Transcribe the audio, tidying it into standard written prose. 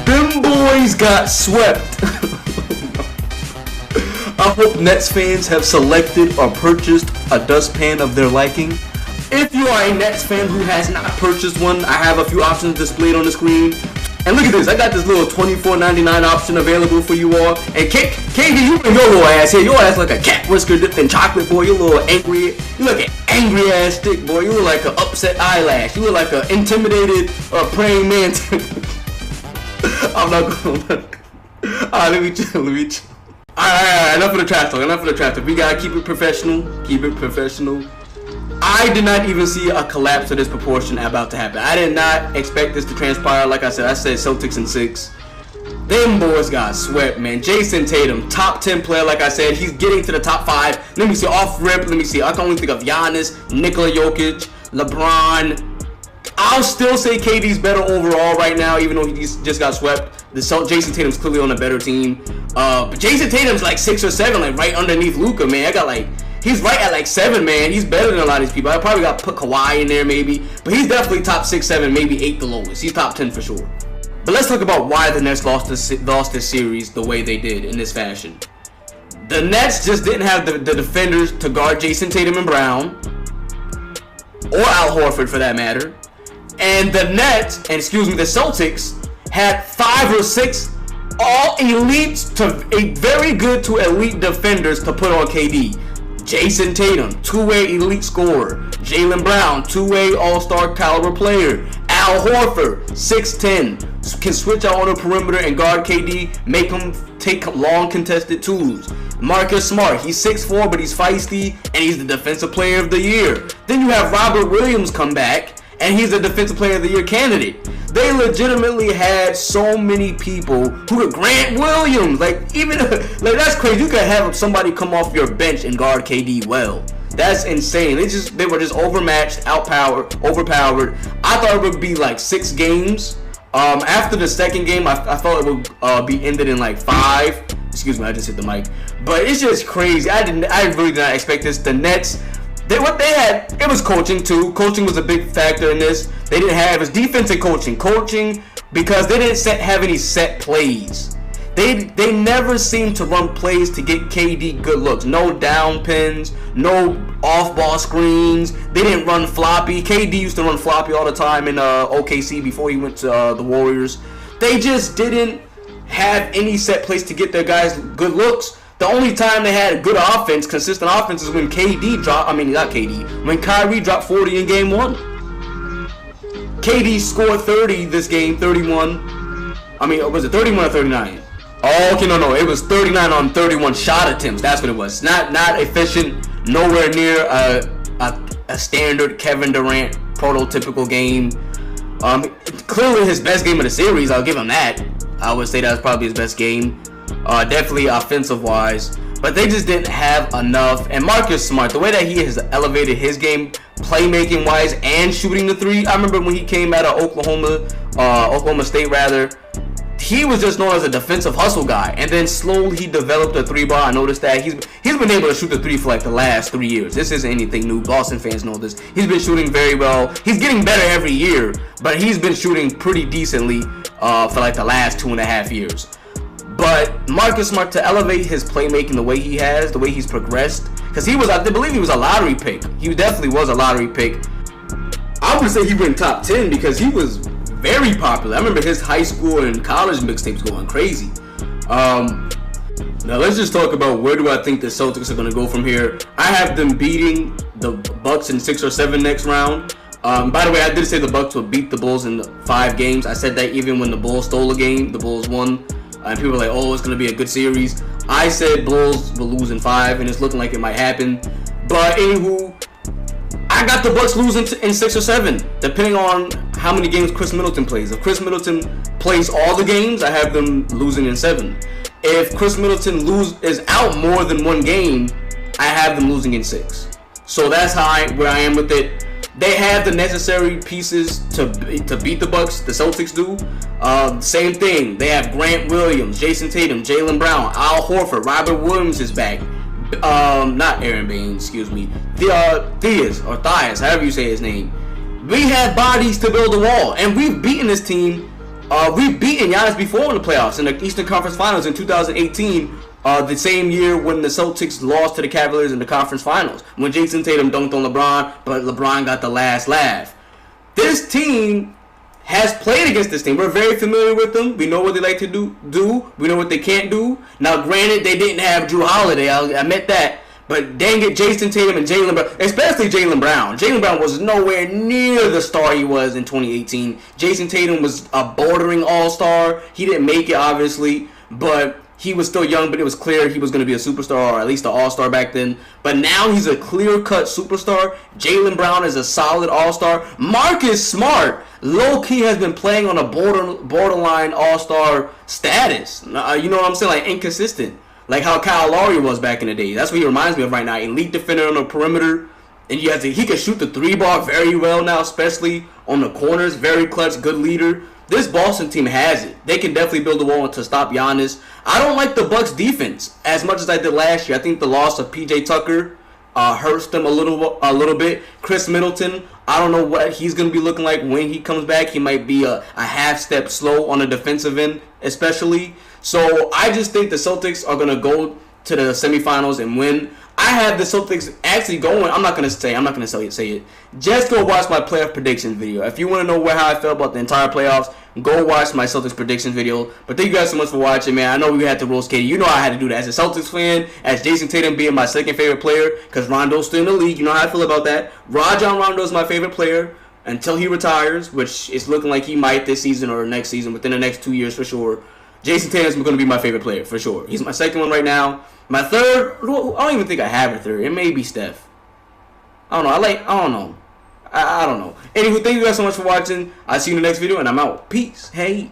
Them boys got swept. I hope Nets fans have selected or purchased a dustpan of their liking. If you are a Nets fan who has not purchased one, I have a few options displayed on the screen. And look at this, I got this little $24.99 option available for you all. And KD, you bring your little ass here. Your ass like a cat whisker dipped in chocolate, boy. You little angry, you look an angry ass stick, boy. You look like an upset eyelash. You look like an intimidated praying mantis. I'm not gonna. Alright, let me chill. Alright, enough of the trash talk. We gotta keep it professional. I did not even see a collapse of this proportion about to happen. I did not expect this to transpire. Like I said Celtics in 6. Them boys got swept, man. Jason Tatum, top 10 player, like I said. He's getting to the top 5. Let me see, off rip. Let me see. I can only think of Giannis, Nikola Jokic, LeBron. I'll still say KD's better overall right now, even though he just got swept. Jason Tatum's clearly on a better team. But Jason Tatum's like 6 or 7, like right underneath Luka, man. He's right at like 7, man. He's better than a lot of these people. I probably got to put Kawhi in there maybe. But he's definitely top 6, 7, maybe 8 the lowest. He's top 10 for sure. But let's talk about why the Nets lost this series the way they did in this fashion. The Nets just didn't have the defenders to guard Jason Tatum and Brown. Or Al Horford for that matter. And the Celtics had 5 or 6 all elites to a very good to elite defenders to put on KD. Jason Tatum, two-way elite scorer. Jaylen Brown, two-way all-star caliber player. Al Horford, 6'10", can switch out on the perimeter and guard KD, make him take long contested twos. Marcus Smart, he's 6'4", but he's feisty, and he's the defensive player of the year. Then you have Robert Williams come back, and he's a defensive player of the year candidate. They legitimately had so many people who could Grant Williams, that's crazy. You could have somebody come off your bench and guard KD well. That's insane. They were just overmatched, overpowered. I thought it would be like 6 games. After the second game, I thought it would be ended in like 5. Excuse me, I just hit the mic. But it's just crazy. I really did not expect this. The Nets. What they had, it was coaching too. Coaching was a big factor in this. They didn't have his defense and coaching. Coaching because they didn't have any set plays. They never seemed to run plays to get KD good looks. No down pins, no off-ball screens. They didn't run floppy. KD used to run floppy all the time in OKC before he went to the Warriors. They just didn't have any set plays to get their guys good looks. The only time they had good offense, consistent offense, is when when Kyrie dropped 40 in game 1. KD scored 30 this game, 31. Was it 31 or 39? Oh, okay, no, it was 39 on 31 shot attempts. That's what it was. Not efficient, nowhere near a standard Kevin Durant prototypical game. Clearly his best game of the series, I'll give him that. I would say that was probably his best game. Definitely offensive wise, but they just didn't have enough. And Marcus Smart, the way that he has elevated his game playmaking wise and shooting the 3, I remember when he came out of Oklahoma State rather, he was just known as a defensive hustle guy, and then slowly he developed a 3-ball. I noticed that he's been able to shoot the 3 for like the last 3 years. This isn't anything new. Boston fans know this. He's been shooting very well. He's getting better every year, but he's been shooting pretty decently for like the last 2.5 years. But Marcus Smart, to elevate his playmaking the way he has, the way he's progressed, because I believe he was a lottery pick. He definitely was a lottery pick. I would say he went top 10 because he was very popular. I remember his high school and college mixtapes going crazy. Now let's just talk about where do I think the Celtics are going to go from here. I have them beating the Bucks in 6 or 7 next round. By the way, I did say the Bucks would beat the Bulls in 5 games. I said that even when the Bulls stole a game, the Bulls won. And people were like, oh, it's going to be a good series. I said Bulls will lose in 5, and it's looking like it might happen. But anywho, I got the Bucks losing in 6 or 7, depending on how many games Chris Middleton plays. If Chris Middleton plays all the games, I have them losing in 7. If Chris Middleton is out more than 1 game, I have them losing in 6. So that's where I am with it. They have the necessary pieces to beat the Bucks. The Celtics do. Same thing. They have Grant Williams, Jason Tatum, Jaylen Brown, Al Horford, Robert Williams is back. Not Aaron Baines, excuse me. Thias, however you say his name. We have bodies to build a wall, and we've beaten this team. We've beaten Giannis before in the playoffs in the Eastern Conference Finals in 2018. The same year when the Celtics lost to the Cavaliers in the conference finals, when Jason Tatum dunked on LeBron, but LeBron got the last laugh. This team has played against this team. We're very familiar with them. We know what they like to do. We know what they can't do. Now, granted, they didn't have Drew Holiday. I admit that. But dang it, Jason Tatum and Jaylen Brown, especially Jaylen Brown. Jaylen Brown was nowhere near the star he was in 2018. Jason Tatum was a bordering all-star. He didn't make it, obviously, but he was still young, but it was clear he was going to be a superstar, or at least an all-star back then. But now he's a clear-cut superstar. Jaylen Brown is a solid all-star. Marcus Smart, low-key, has been playing on a borderline all-star status. You know what I'm saying? Like, inconsistent. Like how Kyle Lowry was back in the day. That's what he reminds me of right now. Elite defender on the perimeter. And he can shoot the 3-ball very well now, especially on the corners. Very clutch, good leader. This Boston team has it. They can definitely build a wall to stop Giannis. I don't like the Bucks defense as much as I did last year. I think the loss of PJ Tucker hurts them a little bit. Chris Middleton, I don't know what he's going to be looking like when he comes back. He might be a half step slow on the defensive end, especially. So I just think the Celtics are going to go to the semifinals and win. I have the Celtics actually going. I'm not going to say it. Just go watch my playoff prediction video. If you want to know how I felt about the entire playoffs, go watch my Celtics prediction video. But thank you guys so much for watching, man. I know we had to roast Katie. You know I had to do that as a Celtics fan, as Jason Tatum being my second favorite player, because Rondo's still in the league. You know how I feel about that. Rajon Rondo is my favorite player until he retires, which is looking like he might this season or next season, within the next 2 years for sure. Jason Tatum is going to be my favorite player for sure. He's my second one right now. My third, I don't even think I have a third. It may be Steph. I don't know. I don't know. Anywho, thank you guys so much for watching. I'll see you in the next video, and I'm out. Peace. Hey.